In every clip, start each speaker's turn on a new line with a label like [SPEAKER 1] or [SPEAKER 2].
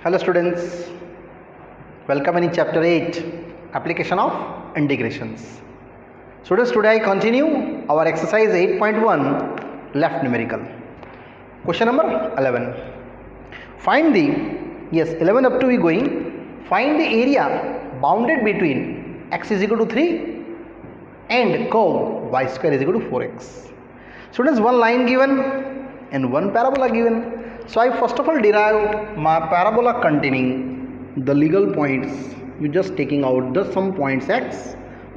[SPEAKER 1] Hello students, welcome in chapter 8, application of integrations. Students, today I continue our exercise 8.1, left numerical. Question number 11. Find the, 11 up to we going, find the area bounded between x is equal to 3 and curve y square is equal to 4x. Students, one line given and one parabola given. So I first of all derive my parabola containing the legal points. You just taking out the some points x,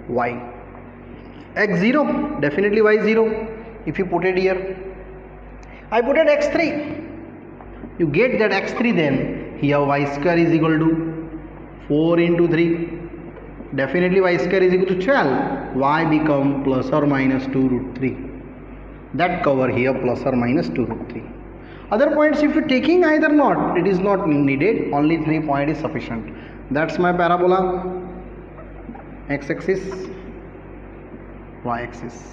[SPEAKER 1] y. x0, definitely y0. If you put it here, I put it x3. You get that x3, then here y square is equal to 4 into 3. Definitely y square is equal to 12. Y become plus or minus 2 root 3. That cover here plus or minus 2 root 3. Other points if you taking either not, it is not needed, only 3 point is sufficient. That's my parabola, x-axis, y-axis,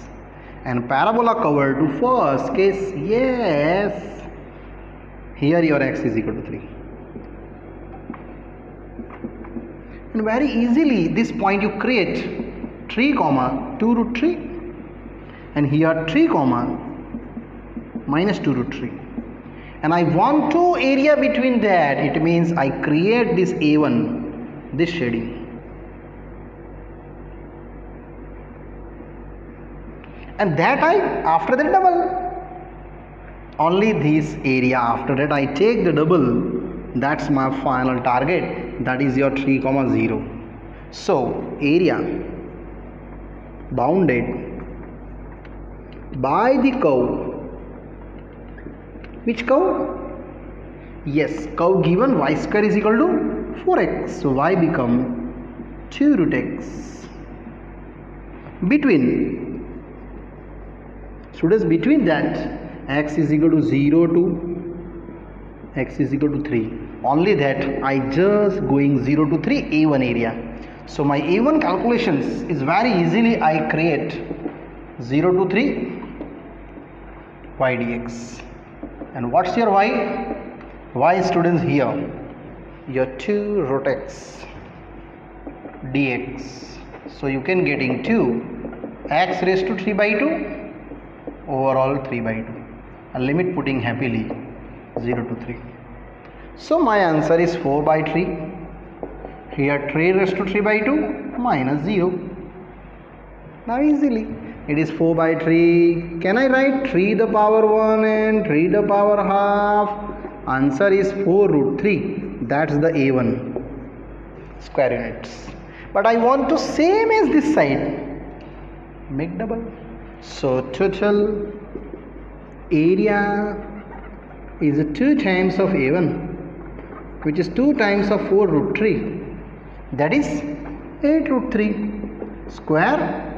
[SPEAKER 1] and parabola cover to first case, yes, here your x is equal to 3. And very easily this point you create 3 comma 2 root 3, and here 3 comma minus 2 root 3. And I want to area between that, it means I create this A1, this shading, and that I after that double, only this area, after that I take the double. That's my final target, that is your 3 comma 0. So area bounded by the curve. Which curve? Yes, curve given y square is equal to 4x. So y become 2 root x. Between, students, between that x is equal to 0 to x is equal to 3. Only that I just going 0 to 3 A1 area. So my A1 calculations is very easily I create 0 to 3 y dx. And what's your y? Y, students, here your 2 root x dx. So you can getting 2 x raised to 3 by 2 overall 3 by 2. A limit putting happily 0 to 3. So my answer is 4 by 3. Here 3 raised to 3 by 2 minus 0. Now easily it is 4 by 3. Can I write 3 the power 1 and 3 the power half? Answer is 4 root 3. That's the A1 square units. But I want to same as this side. Make double. So total area is 2 times of A1, which is 2 times of 4 root 3. That is 8 root 3 square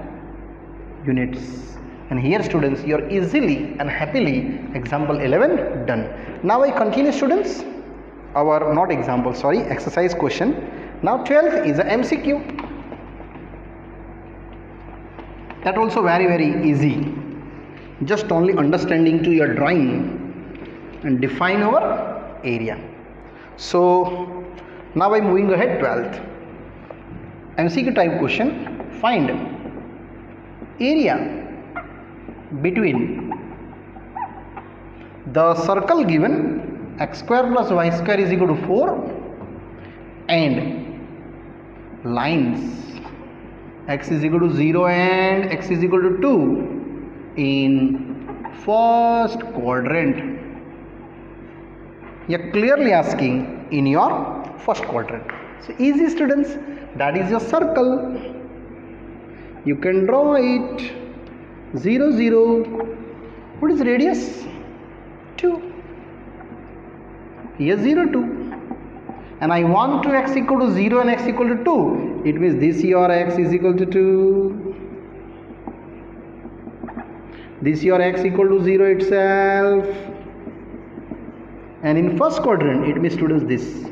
[SPEAKER 1] units. And here, students, you are easily and happily example 11 done. Now I continue, students, our not example, sorry, exercise question. Now 12th is a MCQ. That also very easy. Just only understanding to your drawing and define our area. So now I'm moving ahead. 12th MCQ type question. Find area between the circle given x square plus y square is equal to 4 and lines x is equal to 0 and x is equal to 2 in first quadrant. You are clearly asking in your first quadrant. So easy, students, that is your circle. You can draw it 0 0. What is radius? 2. Here 0 2. And I want to x equal to 0 and x equal to 2. It means this your x is equal to 2. This your x equal to 0 itself. And in first quadrant it means, students, this.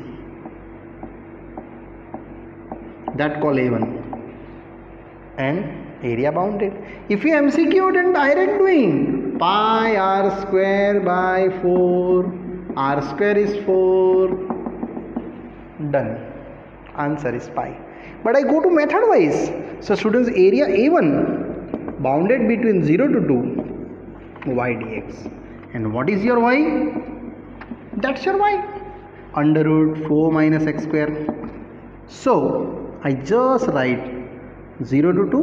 [SPEAKER 1] That call A1. And area bounded. If you MCQ, then direct doing pi r square by 4. R square is 4 Done. Answer is pi. But I go to method wise. So students, area A1 bounded between 0 to 2 y dx. And what is your y? That's your y. Under root 4 minus x square. So I just write 0 to 2,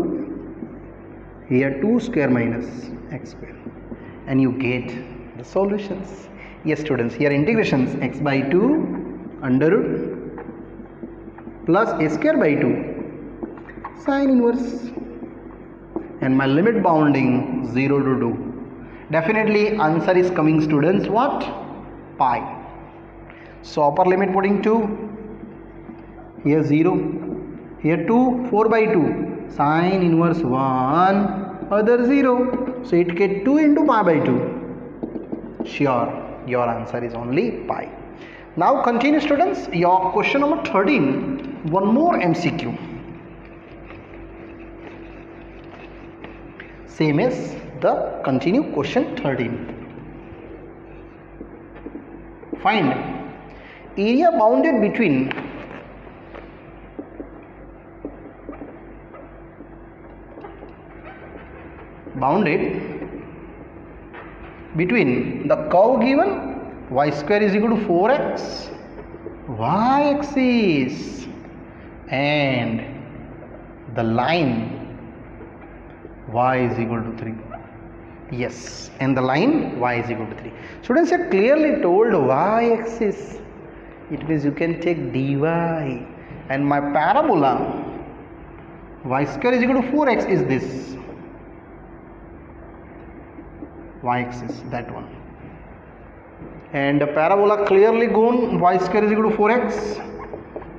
[SPEAKER 1] here 2 square minus x square, and you get the solutions. Yes students, here integrations x by 2 under root plus a square by 2 sine inverse, and my limit bounding 0 to 2. Definitely answer is coming students, what? Pi. So upper limit putting 2, here 0, here 2, 4 by 2 sine inverse 1, other 0, so it get 2 into pi by 2. Sure, your answer is only pi. Now continue students, your question number 13, one more MCQ, same as the continue question 13. Find area bounded between the curve given y square is equal to 4x, y axis, and the line y is equal to 3. Yes, and the line y is equal to 3. Students, are clearly told y axis, it means you can take dy, and my parabola y square is equal to 4x is this y axis, that one, and the parabola clearly gone y square is equal to 4x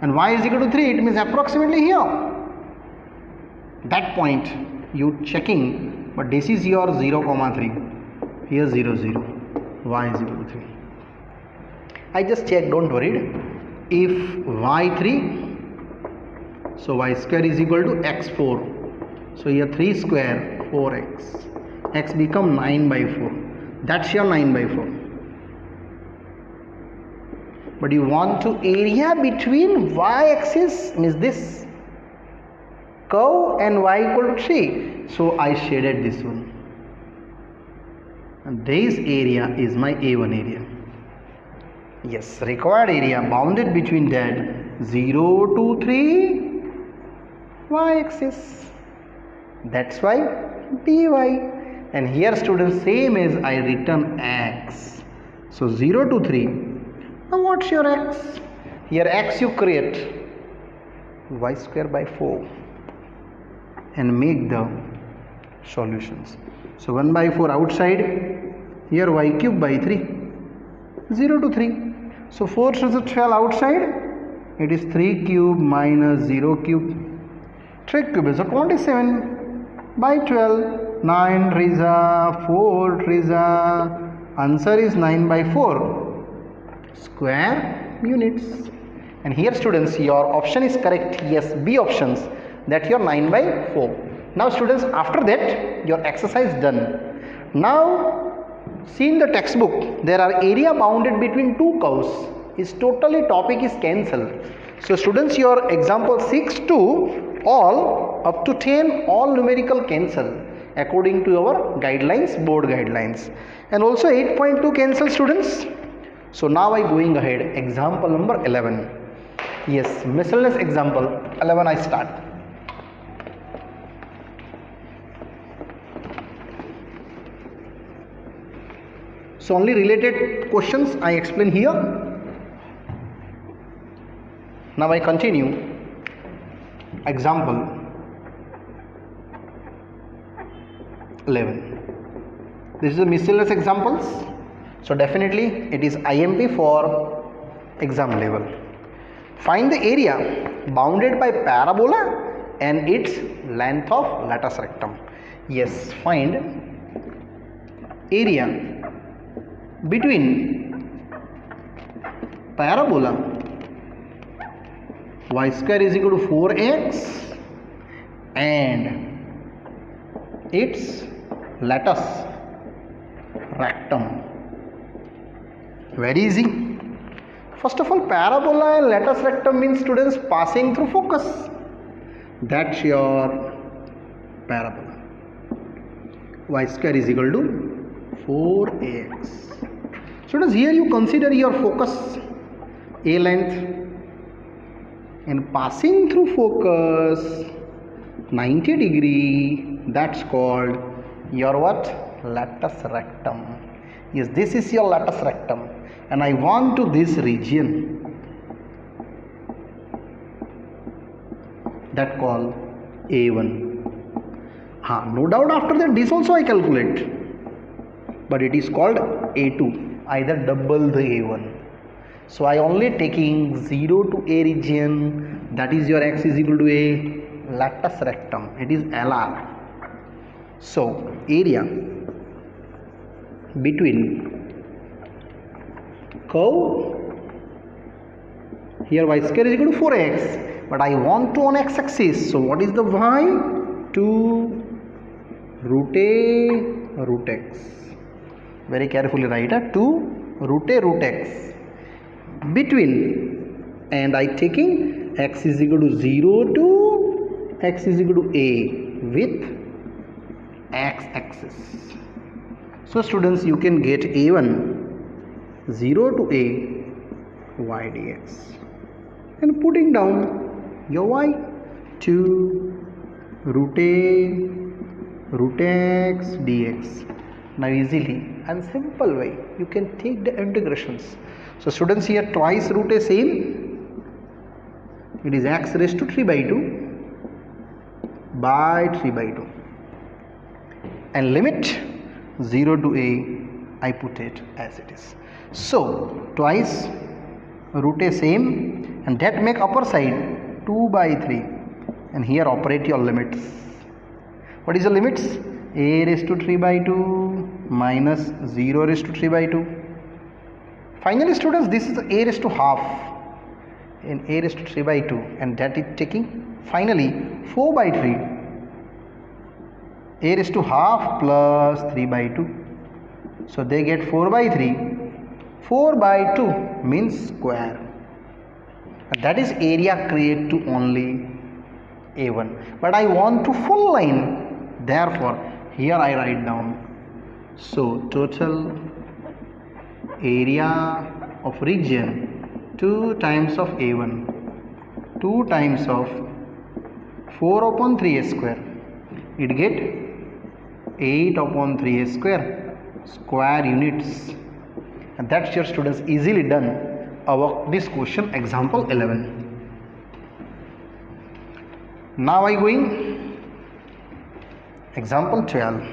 [SPEAKER 1] and y is equal to 3, it means approximately here, that point you checking, but this is your 0 comma 3, here 0 0, y is equal to 3. I just checked, don't worry. If y 3, so y square is equal to x4, so here 3 square 4x, x become 9 by 4, that's your 9 by 4. But you want to area between y axis, means this curve, and y equal to 3, so I shaded this one, and this area is my A1 area. Yes, required area bounded between that 0 to 3 y axis, that's why dy. And here students, same as I written x, so 0 to 3. Now what's your x? Here x you create y square by 4 and make the solutions. So 1 by 4 outside, here y cube by 3, 0 to 3. So 4 to 12 outside, it is 3 cube minus 0 cube. 3 cube is a 27 by 12. 9 3 4 3, answer is 9 by 4 square units. And here students, your option is correct, yes, B options, that your 9 by 4. Now students, after that your exercise done. Now see in the textbook, there are area bounded between two curves, is totally topic is cancelled. So students, your example 6 to all up to 10 all numerical cancel according to our guidelines, board guidelines, and also 8.2 cancel students. So now I going ahead, example number 11. Yes, miscellaneous example 11 I start. So only related questions I explain here. Now I continue. Example 11. This is a miscellaneous examples. So definitely it is IMP for exam level. Find the area bounded by parabola and its length of latus rectum. Yes, find area between parabola y square is equal to 4x and its latus rectum. Very easy. First of all, parabola and latus rectum means students passing through focus. That's your parabola. Y square is equal to 4ax. Students, here you consider your focus a length and passing through focus 90 degree, that's called your what? Latus rectum. Yes, this is your latus rectum and I want to this region, that called A1. No doubt after that this also I calculate, but it is called A2, either double the A1. So I only taking 0 to A region, that is your x is equal to a latus rectum, it is LR. So area between curve, here y square is equal to 4x, but I want to on x-axis, so what is the y? 2 root a root x. Very carefully write 2 root a root x between, and I taking x is equal to 0 to x is equal to a with x-axis. So students, you can get a1 0 to a y dx and putting down your y 2 root a root x dx. Now easily and simple way you can take the integrations. So students, here twice root a same, it is x raised to 3 by 2 by 3 by 2 and limit 0 to a, I put it as it is. So twice root a same and that make upper side 2 by 3 and here operate your limits. What is the limits? A raised to 3 by 2 minus 0 raised to 3 by 2. Finally students, this is a raised to half in a raised to 3 by 2 and that is taking finally 4 by 3, a raised to half plus 3 by 2. So they get 4 by 3. 4 by 2 means square. That is area create to only A1. But I want to full line. Therefore, here I write down. So total area of region 2 times of A1, 2 times of 4 upon 3a square. It get 8 upon 3a square square units. And that's your students easily done our this question example 11. Now I going example 12.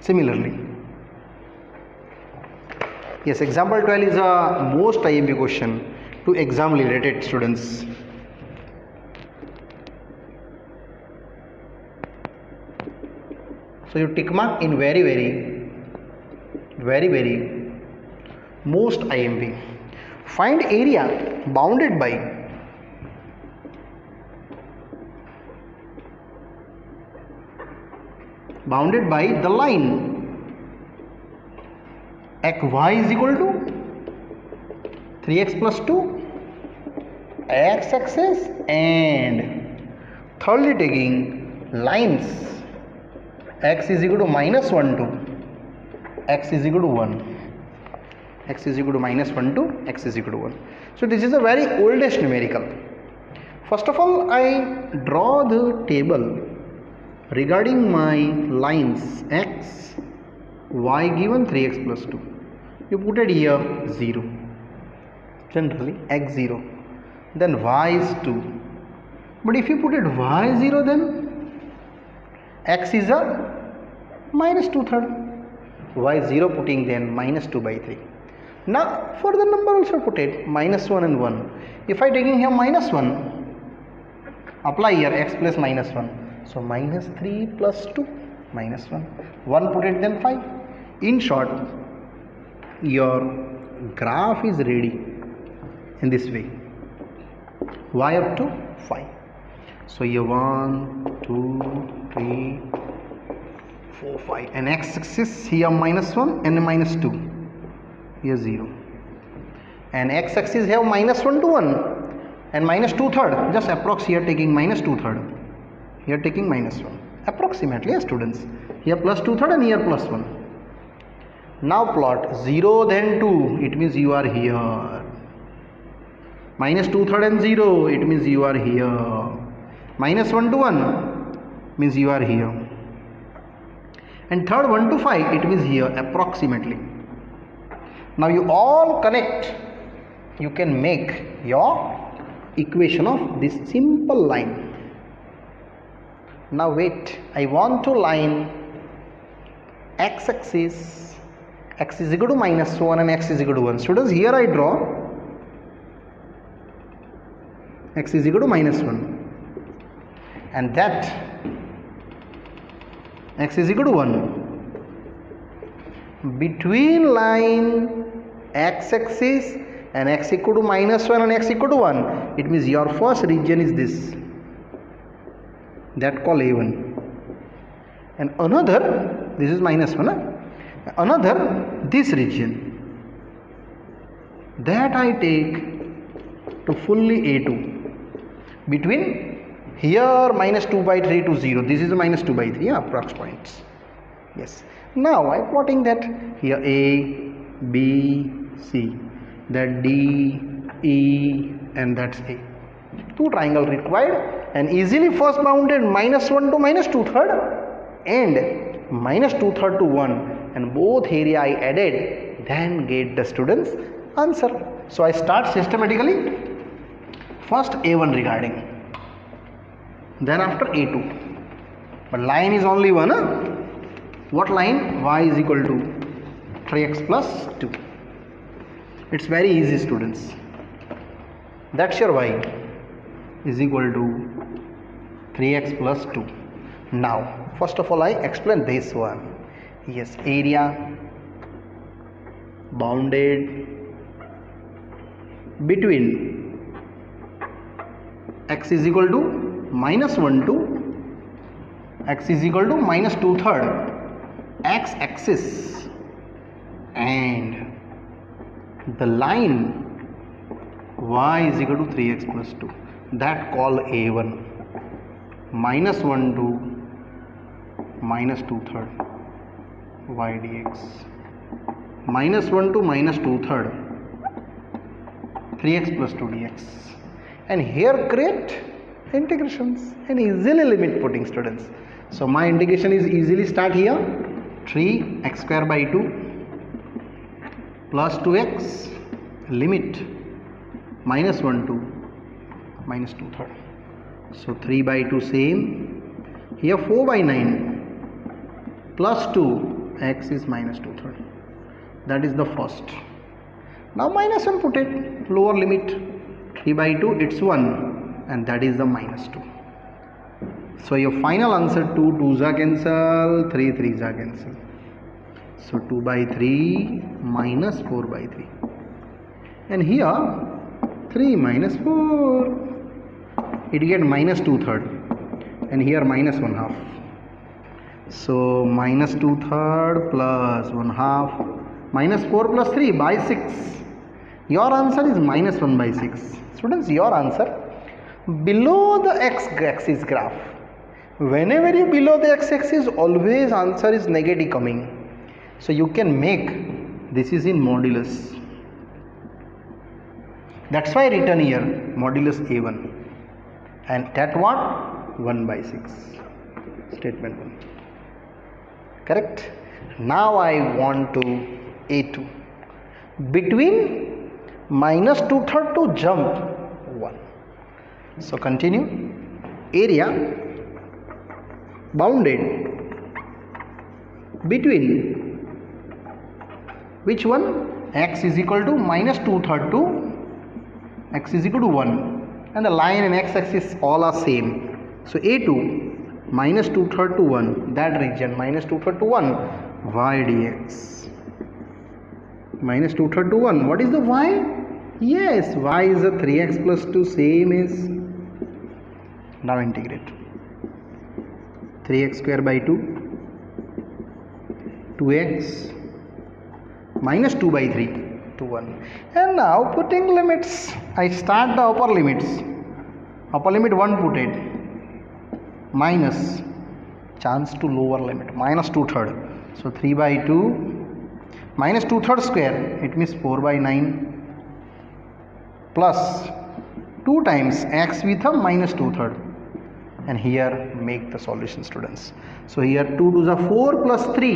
[SPEAKER 1] Similarly, yes, example 12 is a most IMP question to exam related students. So you tick mark in very most IMP. Find area bounded by the line xy is equal to 3x plus 2 x-axis and thirdly taking lines x is equal to minus 1 to x is equal to 1, x is equal to minus 1 to x is equal to 1. So this is a very oldest numerical. First of all, I draw the table regarding my lines x, y given 3x plus 2. You put it here 0, generally x 0, then y is 2. But if you put it y 0, then x is a minus 2/3, y 0 putting then minus 2 by 3. Now for the number also put it minus 1 and 1. If I taking here minus 1, apply here x plus minus 1. So minus 3 plus 2 minus 1. 1 put it then 5. In short, your graph is ready in this way. Y up to 5. So here 1, 2, 3, 4 5 and x-axis here -1 and -2, here 0, and x-axis have -1 to 1 and -2/3, just approx here taking -2/3, here taking -1 approximately, yes students, here +2/3 and here +1. Now plot 0 then 2, it means you are here, -2/3 and 0, it means you are here, -1 to 1 means you are here, and third 1 to 5, it means here approximately. Now you all connect, you can make your equation of this simple line. Now wait, I want to line x-axis, x is equal to -1 and x is equal to 1. Students, here I draw x is equal to -1 and that x is equal to 1. Between line x-axis and x equal to -1 and x equal to 1, it means your first region is this, that called A1, and another, this is -1, another this region, that I take to fully A2, between here -2/3 to 0, this is -2/3, approx points. Yes, now I am plotting that here A, B, C, that D, E, and that's A. Two triangle required, and easily first bounded -1 to -2/3 and -2/3 to 1, and both area I added, then get the students answer. So I start systematically, first A1 regarding, then after A2, but line is only one. What line? Y is equal to 3x plus 2. It's very easy students, that's your y is equal to 3x plus 2. Now first of all I explain this one. Yes, area bounded between x is equal to -1 to x is equal to -2/3, x axis, and the line y is equal to 3x plus 2, that call A1, -1 to -2/3 y dx, -1 to -2/3 3x plus 2 dx, and here create integrations and easily limit putting students. So my integration is easily start here, 3x square by 2 plus 2x, limit -1 to -2/3. So 3 by 2 same, here 4 by 9 plus 2, x is -2/3, that is the first. Now -1 put it, lower limit, 3 by 2 it's 1, and that is the -2. So your final answer, 2 2s are cancel, 3 3s are cancel. So 2 by 3 minus 4 by 3, and here 3 minus 4, it get -2/3, and here -1/2. So -2/3 plus 1/2 minus 4 plus 3 by 6. Your answer is -1/6. Students, your answer below the x-axis graph, whenever you below the x-axis, always answer is negative coming. So you can make this is in modulus, that's why I written here modulus A1, and that what, 1/6, statement 1, correct. Now I want to A2, between -2/3 to jump 1. So continue, area bounded between which one, x is equal to -2/3 to x is equal to 1, and the line and x-axis all are same. So A2 -2/3 to 1, that region -2/3 to 1, y dx, -2/3 to 1, what is the y? Yes, y is a 3x plus 2, same as, now integrate, 3x square by 2 2x minus 2 by 3 to 1. And now putting limits, I start the upper limits. Upper limit 1 put it, minus chance to lower limit, minus 2/3. So 3 by 2 minus 2/3 square, it means 4 by 9 plus 2 times x with a minus 2/3. And here make the solution, students. So here 2 to the 4 plus 3,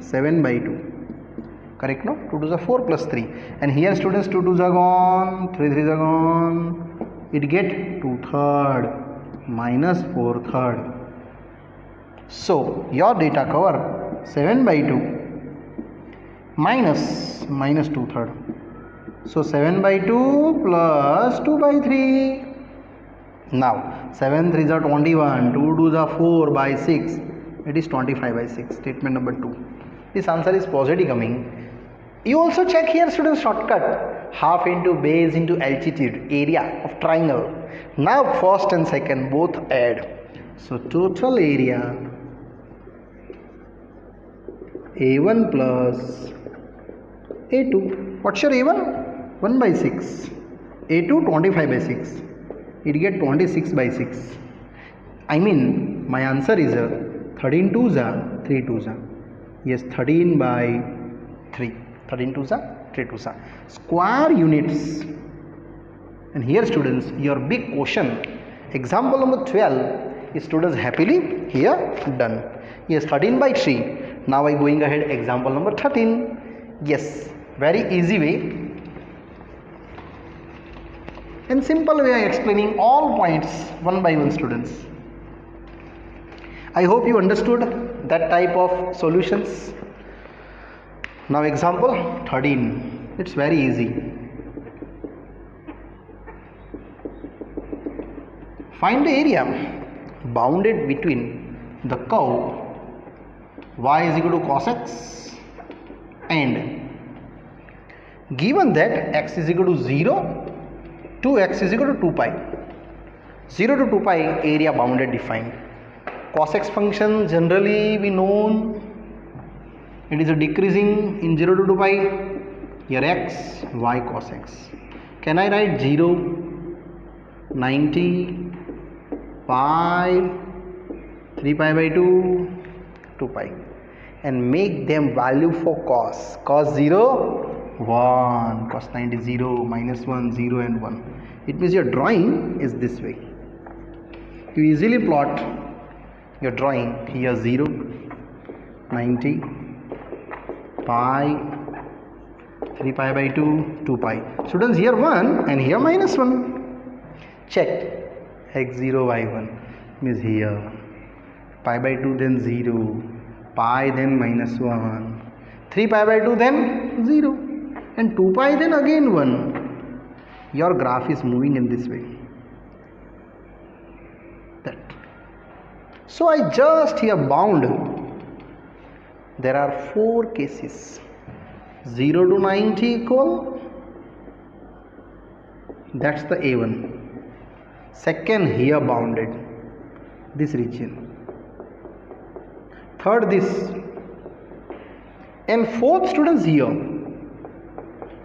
[SPEAKER 1] 7 by 2. Correct, no? 2 to the 4 plus 3. And here, students, 2 to the gone, 3 3 are gone. It get 2/3 minus 4/3. So your data cover 7 by 2 minus 2/3. So 7 by 2 plus 2 by 3. Now 7 3 are 21, 2 to the 4 by 6, it is 25 by 6. Statement number 2. This answer is positive coming. You also check here, students, shortcut, half into base into altitude, area of triangle. Now first and second both add. So total area A1 plus A2. What's your A1? 1 by 6. A2 25 by 6. It get 26 by 6. I mean my answer is 13 2s are 3 2s are. Yes, 13 by 3. 13 2s are 3 2s are. Square units. And here, students, your big question, example number 12 is, students, happily here done. Yes, 13 by 3. Now I going ahead, example number 13. Yes, very easy way and simple way I explaining all points one by one, students. I hope you understood that type of solutions. Now example 13, it's very easy. Find the area bounded between the curve y is equal to cos x and given that x is equal to 0 to x is equal to 2 pi. 0 to 2 pi area bounded defined. Cos x function generally we known, it is a decreasing in 0 to 2 pi. Here x, y cos x. Can I write 0, 90, pi, 3 pi by 2, 2 pi, and make them value for cos. Cos 0, 1, cos 90 0, minus 1 0 and 1. It means your drawing is this way. You easily plot your drawing here 0, 90, pi, 3 pi by 2, 2 pi. Students, here 1 and here minus 1. Check x0 y1 means here pi by 2 then 0, pi then minus 1, 3 pi by 2 then 0 and 2 pi then again 1. Your graph is moving in this way. That. So I just here bound. There are 4 cases. 0 to 90 equal, that's the A1. Second, here bounded, this region. Third, this. And fourth, students, here.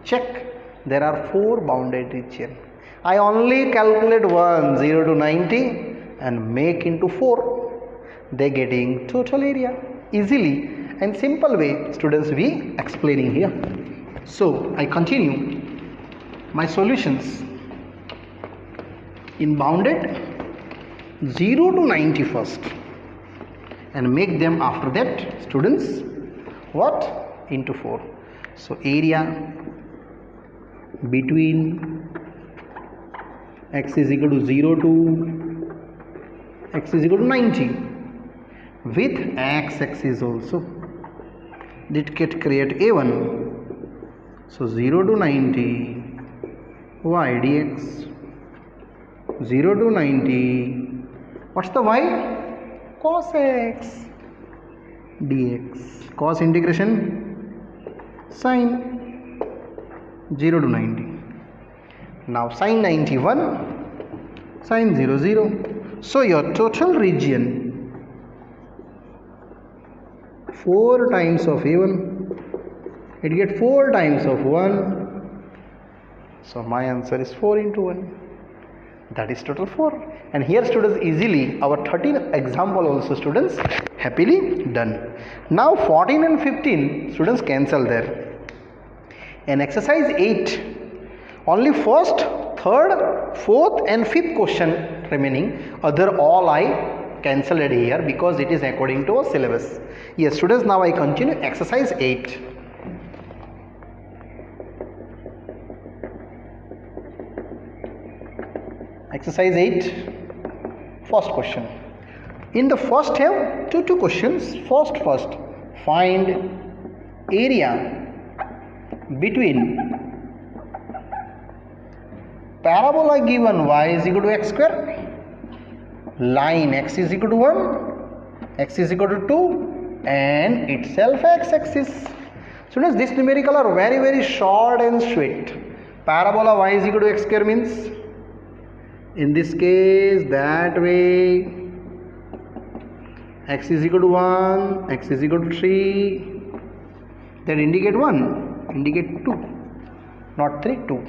[SPEAKER 1] Check, there are 4 bounded region. I only calculate 1, 0 to 90 and make into 4. They getting total area easily. And simple way, students, we explaining here. So I continue my solutions in bounded 0 to 90 first and make them after that, students, what? Into 4. So area between x is equal to 0 to x is equal to 90 with x-axis also. It can create A1. So 0 to 90 y dx, 0 to 90, what's the y? Cos x dx, cos integration sine 0 to 90. Now sine 91, sine 0 0. So your total region 4 times of A1, it get 4 times of 1, so my answer is 4 into 1, that is total 4. And here students, easily our 13 example also students happily done. Now 14 and 15 students cancel there. And exercise 8, only first, third, fourth and fifth question remaining, other all I cancelled here because it is according to our syllabus. Yes students, now I continue exercise 8. Exercise 8, first question. In the first have two questions. First, find area between parabola given y is equal to x square, line x is equal to 1, x is equal to 2 and itself x-axis. Students, this numerical are very short and sweet. Parabola y is equal to x square means, in this case that way, x is equal to 1, x is equal to 3, that indicate 1, indicate 2, not 3, 2.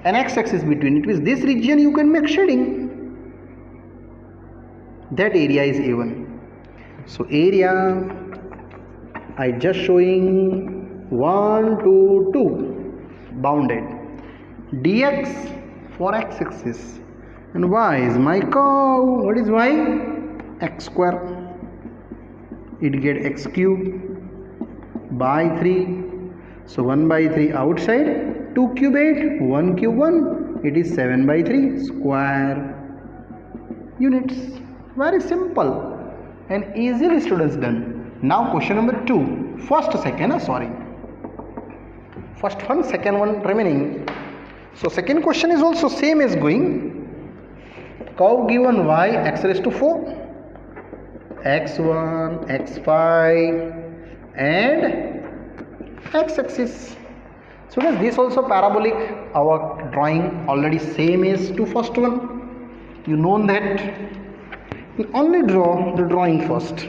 [SPEAKER 1] And x-axis between, it means this region you can make shading. That area is A1. So area, I just showing 1, 2, 2, bounded. Dx for x-axis. And y is my curve. What is y? X square. It get x cube by 3. So 1 by 3 outside. 2 cube 8. 1 cube 1. It is 7 by 3 square units. Very simple and easily students done. Now question number 2. First, second, First one, second one remaining. So second question is also same as going. Curve given y x raised to 4, x1, x5 and x-axis. So this also parabolic, our drawing already same as to first one. You know that. You only draw the drawing first.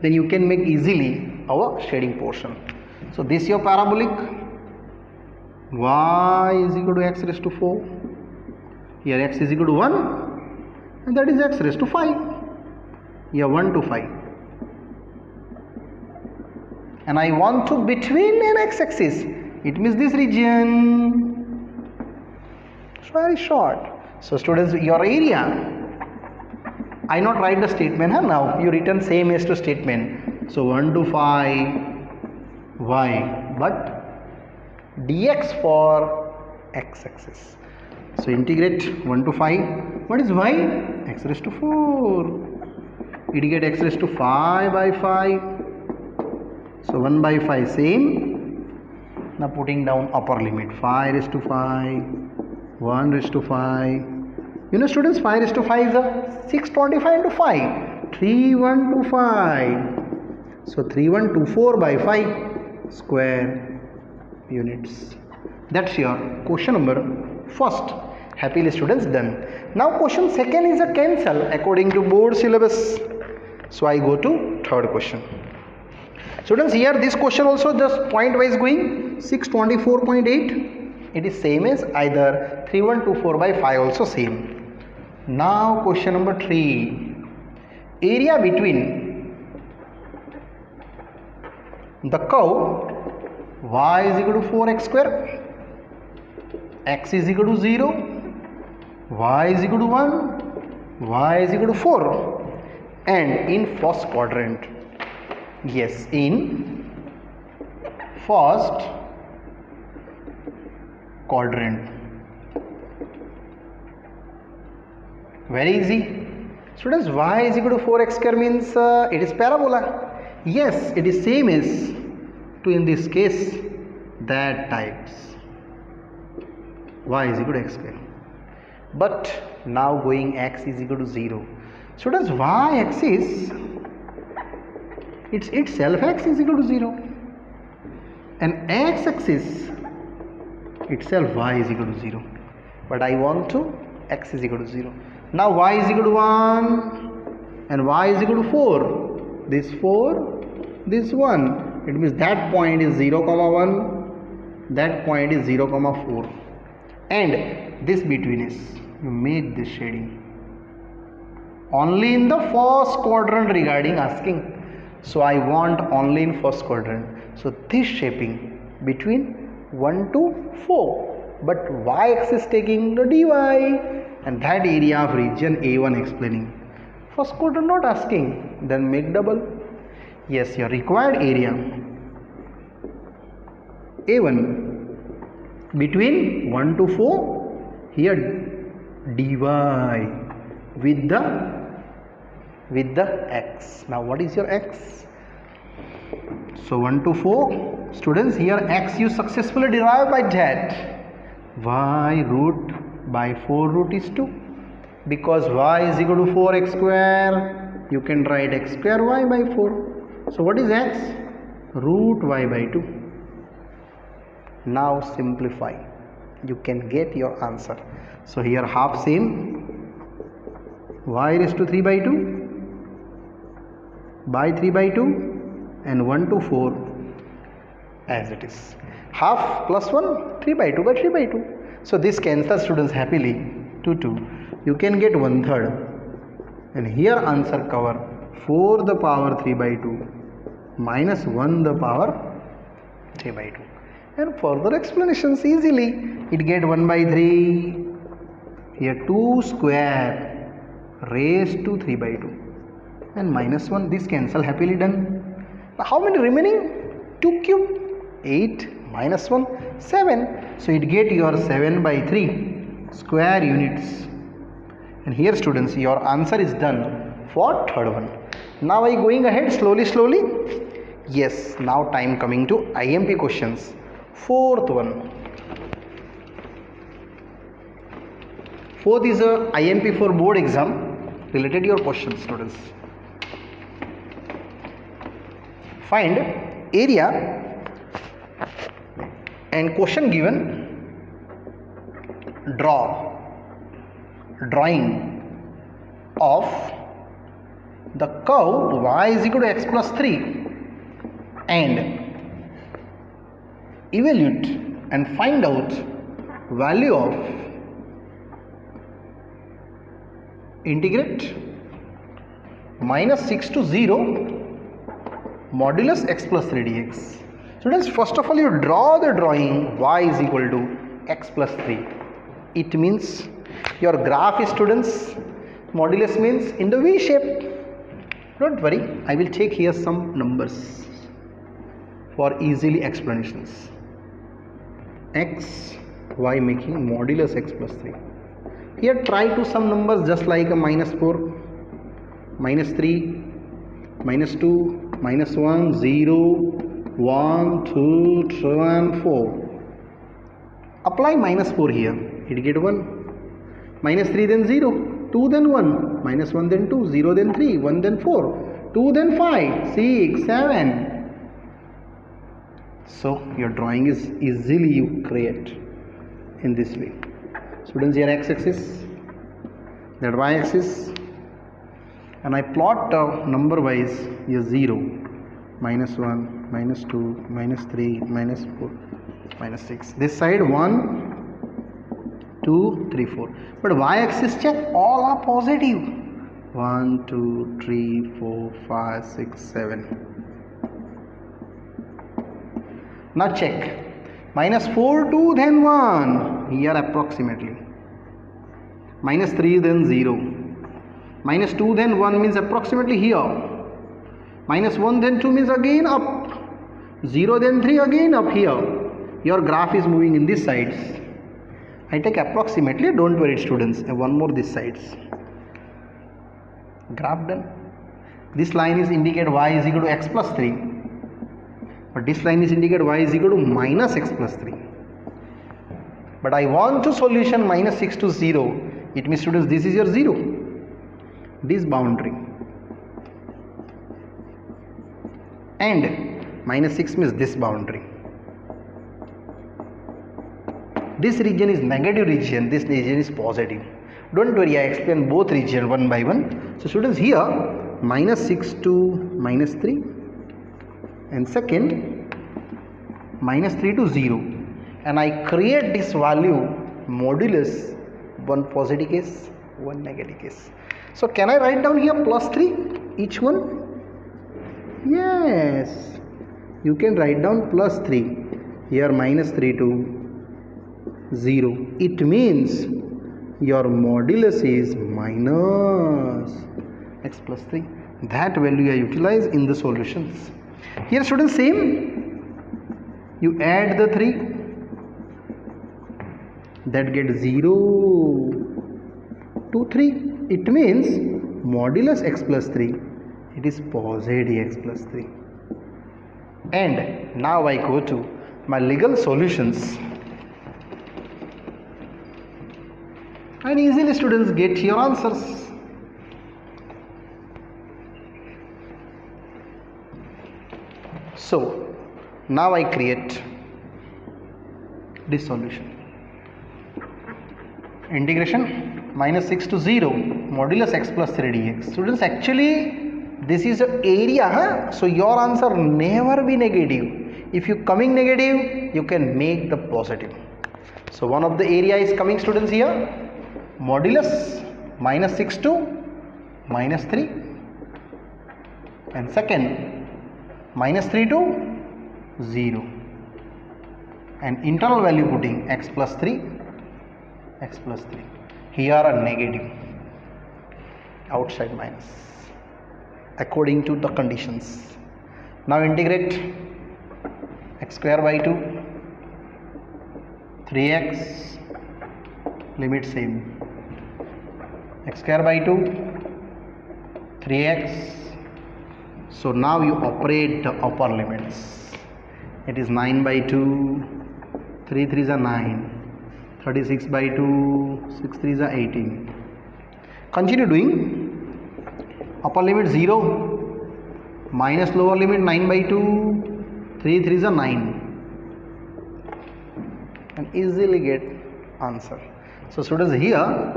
[SPEAKER 1] Then you can make easily our shading portion. So this is your parabolic. Y is equal to x raised to 4. Here x is equal to 1 and that is x raised to 5. Here 1 to 5. And I want to between an x-axis. It means this region. It's very short. So students, your area, I not write the statement now. You written same as to statement. So 1 to 5 y, but dx for x-axis. So integrate 1 to 5. What is y? X raised to 4. It get x raised to 5 by 5. So 1 by 5 same. Now putting down upper limit. 5 raised to 5. 1 raised to 5. You know students, 5 raised to 5 is a 625 into 5. 3125. So 3124 by 5 square units. That's your question number first. Happily students done. Now question second is a cancel according to board syllabus. So I go to third question. Students, here this question also just point wise going 624.8. It is same as either 3124 by 5 also same. Now question number 3. Area between the curve y is equal to 4x square, x is equal to 0, y is equal to 1, y is equal to 4 and in first quadrant. Yes, in first quadrant. Very easy. Students, y is equal to 4x square means it is parabola. Yes, it is same as to in this case that types. Y is equal to x square. But now going x is equal to 0. Students, y axis, it's itself x is equal to 0. And x axis itself y is equal to 0. But I want to x is equal to 0. Now y is equal to 1 and y is equal to 4. this 4, this 1. It means that point is 0, 1, that point is 0, 4. And this between is, you made this shading only in the first quadrant regarding asking. So I want only in first quadrant. So this shaping between 1 to 4, but y-axis taking the dy, and that area of region A1 explaining. First quadrant not asking, then make double. Yes, your required area A1 between 1 to 4, here dy with the x. Now what is your x? So 1 to 4, students, here x you successfully derived by that. Y root by 4 root is 2. Because y is equal to 4x square, you can write x square y by 4. So what is x? Root y by 2. Now simplify. You can get your answer. So here half same, y raised to 3 by 2 by 3 by 2 and 1 to 4 as it is. Half plus 1, 3 by 2 by 3 by 2. So this cancels, students, happily. 2, 2. You can get 1/3. And here answer cover 4 the power 3 by 2 minus 1 the power 3 by 2. And further explanations easily. It get 1 by 3. Here 2 square raised to 3 by 2. And minus 1, this cancel, happily done. Now how many remaining? 2 cube, 8 minus 1, 7. So it get your 7 by 3 square units. And here, students, your answer is done for third one. Now I going ahead slowly. Yes, now time coming to IMP questions. Fourth one. Fourth is a IMP for board exam related to your questions, students. Find area and question given. Drawing of the curve y is equal to x plus 3 and evaluate and find out value of integrate minus 6 to 0 modulus x plus 3 dx. Students, first of all you draw the drawing y is equal to x plus 3. It means your graph is, students, modulus means in the V shape. Don't worry, I will take here some numbers for easily explanations. X, y making modulus x plus 3. Here try to some numbers just like a minus 4, minus 3, minus 2, minus 1, 0, 1, 2, 3 and 4. Apply minus 4 here, it get 1. Minus 3 then 0, 2 then 1, minus 1 then 2, 0 then 3, 1 then 4, 2 then 5, 6, 7. So your drawing is easily you create in this way. Students, here x-axis, that y-axis, and I plot number wise here 0, minus 1, minus 2, minus 3, minus 4, minus 6. This side 1, 2, 3, 4. But y-axis check, all are positive. 1, 2, 3, 4, 5, 6, 7. Now check. Minus 4, 2, then 1. Here approximately. Minus 3, then 0. Minus 2, then 1 means approximately here. Minus 1, then 2 means again up. 0, then 3 again up here. Your graph is moving in this sides. I take approximately, don't worry students, one more this sides. Graph done. This line is indicate y is equal to x plus 3. But this line is indicate y is equal to minus x plus 3. But I want to solution minus 6 to 0. It means, students, this is your 0. This boundary. And minus 6 means this boundary. This region is negative region, this region is positive. Don't worry, I explain both region one by one. So students, here minus 6 to minus 3, and second minus 3 to 0, and I create this value modulus one positive case, one negative case. So can I write down here plus 3 each one? Yes, you can write down plus 3 here, minus 3 to 0. It means your modulus is minus x plus 3. That value I utilize in the solutions. Here students, same, you add the 3, that gets 0 to 3. It means modulus x plus 3, it is positive x plus 3. And now I go to my legal solutions, and easily students get your answers. So now I create this solution. Integration minus 6 to 0 modulus x plus 3 dx. Students, actually this is an area, huh? So your answer never be negative. If you coming negative, you can make the positive. So one of the area is coming, students, here modulus minus 6 to minus 3, and second minus 3 to 0, and internal value putting x plus 3, x plus 3. Here a negative, outside minus, according to the conditions. Now integrate x square by 2, 3x, limit same, x square by 2, 3x. So now you operate the upper limits. It is 9 by 2, 3 3s are 9, 36 by 2, 6 3s are 18. Continue doing. Upper limit 0, minus lower limit 9 by 2, 3 3s are 9, and easily get answer. So students, here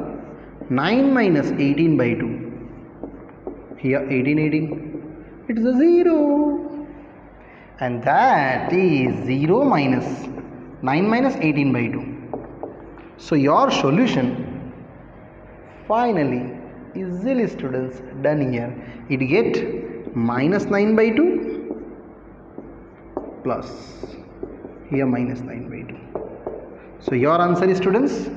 [SPEAKER 1] 9 minus 18 by 2, here 18, it is a 0, and that is 0 minus 9 minus 18 by 2. So your solution finally easily, students, done here. It get minus 9 by 2 plus here minus 9 by 2. So your answer is, students,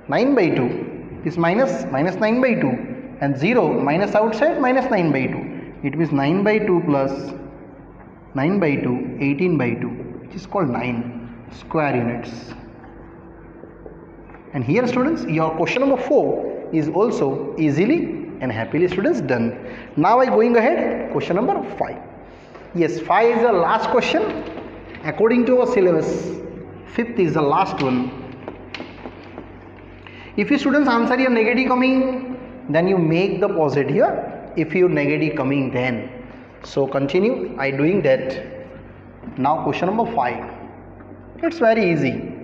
[SPEAKER 1] 9 by 2 is minus 9 by 2, and 0 minus outside minus 9 by 2. It means 9 by 2 plus 9 by 2, 18 by 2, which is called 9 square units. And here, students, your question number 4 is also easily and happily, students, done. Now I going ahead, question number 5. Yes, 5 is the last question according to our syllabus. 5th is the last one. If you students answer your negative coming, then you make the positive here. If you negative coming, then so continue. I doing that. Now question number 5. It's very easy.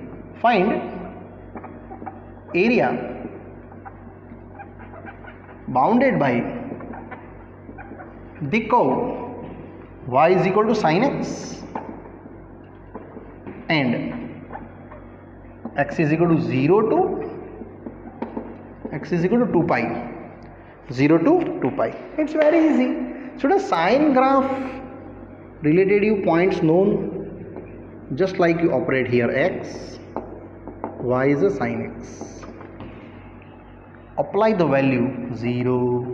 [SPEAKER 1] Find area bounded by the curve y is equal to sin x and x is equal to 0 to x is equal to 2 pi, 0 to 2 pi. It's very easy. So the sine graph related you points known, just like you operate here x, y is a sin x. Apply the value 0,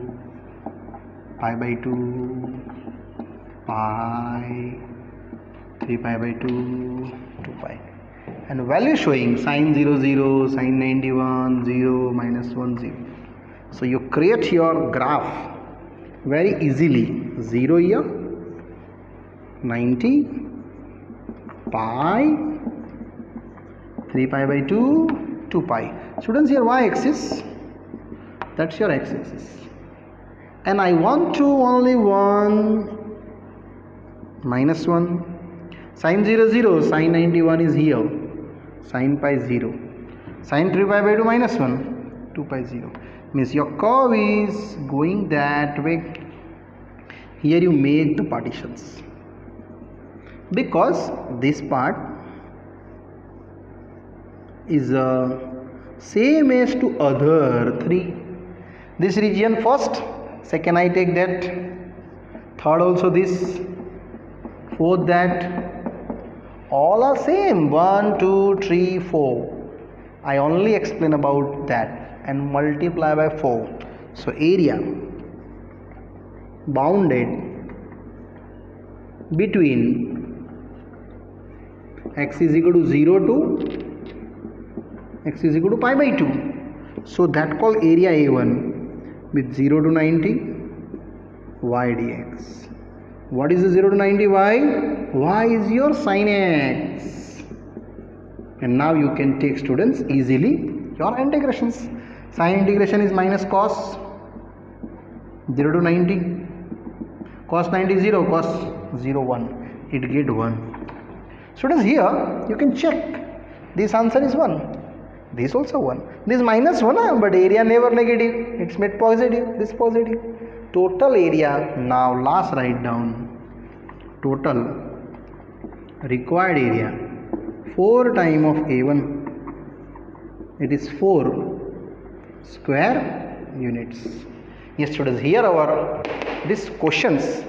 [SPEAKER 1] pi by 2, pi, 3 pi by 2, 2 pi, and value showing sine 0 0, sine 91 0, minus 1 0. So you create your graph very easily. 0 here, 90, pi, 3 pi by 2, 2 pi. Students, here y axis, that's your x axis, and I want to only 1, minus 1, sine 0 0, sine 91 is here, sine pi 0, sine 3 pi by 2 minus 1, 2 pi 0. Means your curve is going that way. Here you make the partitions, because this part is same as to other three. This region first, second I take that, third also this, fourth that, all are same, 1 2 3 4. I only explain about that and multiply by 4. So area bounded between x is equal to 0 to x is equal to pi by 2. So that called area A1 with 0 to 90 y dx. What is the 0 to 90 y? Y is your sin x. And now you can take, students, easily your integrations. Sin integration is minus cos 0 to 90. Cos 90 0, cos 0 1. It get 1. Students, here you can check. This answer is 1. This also 1. This minus 1, but area never negative. It's made positive. This positive. Total area. Now last write down. Total required area 4 times of A1. It is 4 square units. Yes, students, here our this questions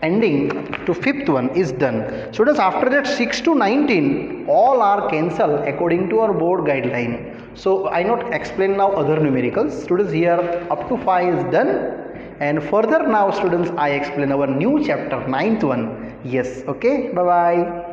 [SPEAKER 1] ending to fifth one is done. Students, after that 6 to 19 all are cancelled according to our board guideline. So I not explain now other numericals. Students, here up to 5 is done. And further now, students, I explain our new chapter, 9th one. Yes, okay, bye bye.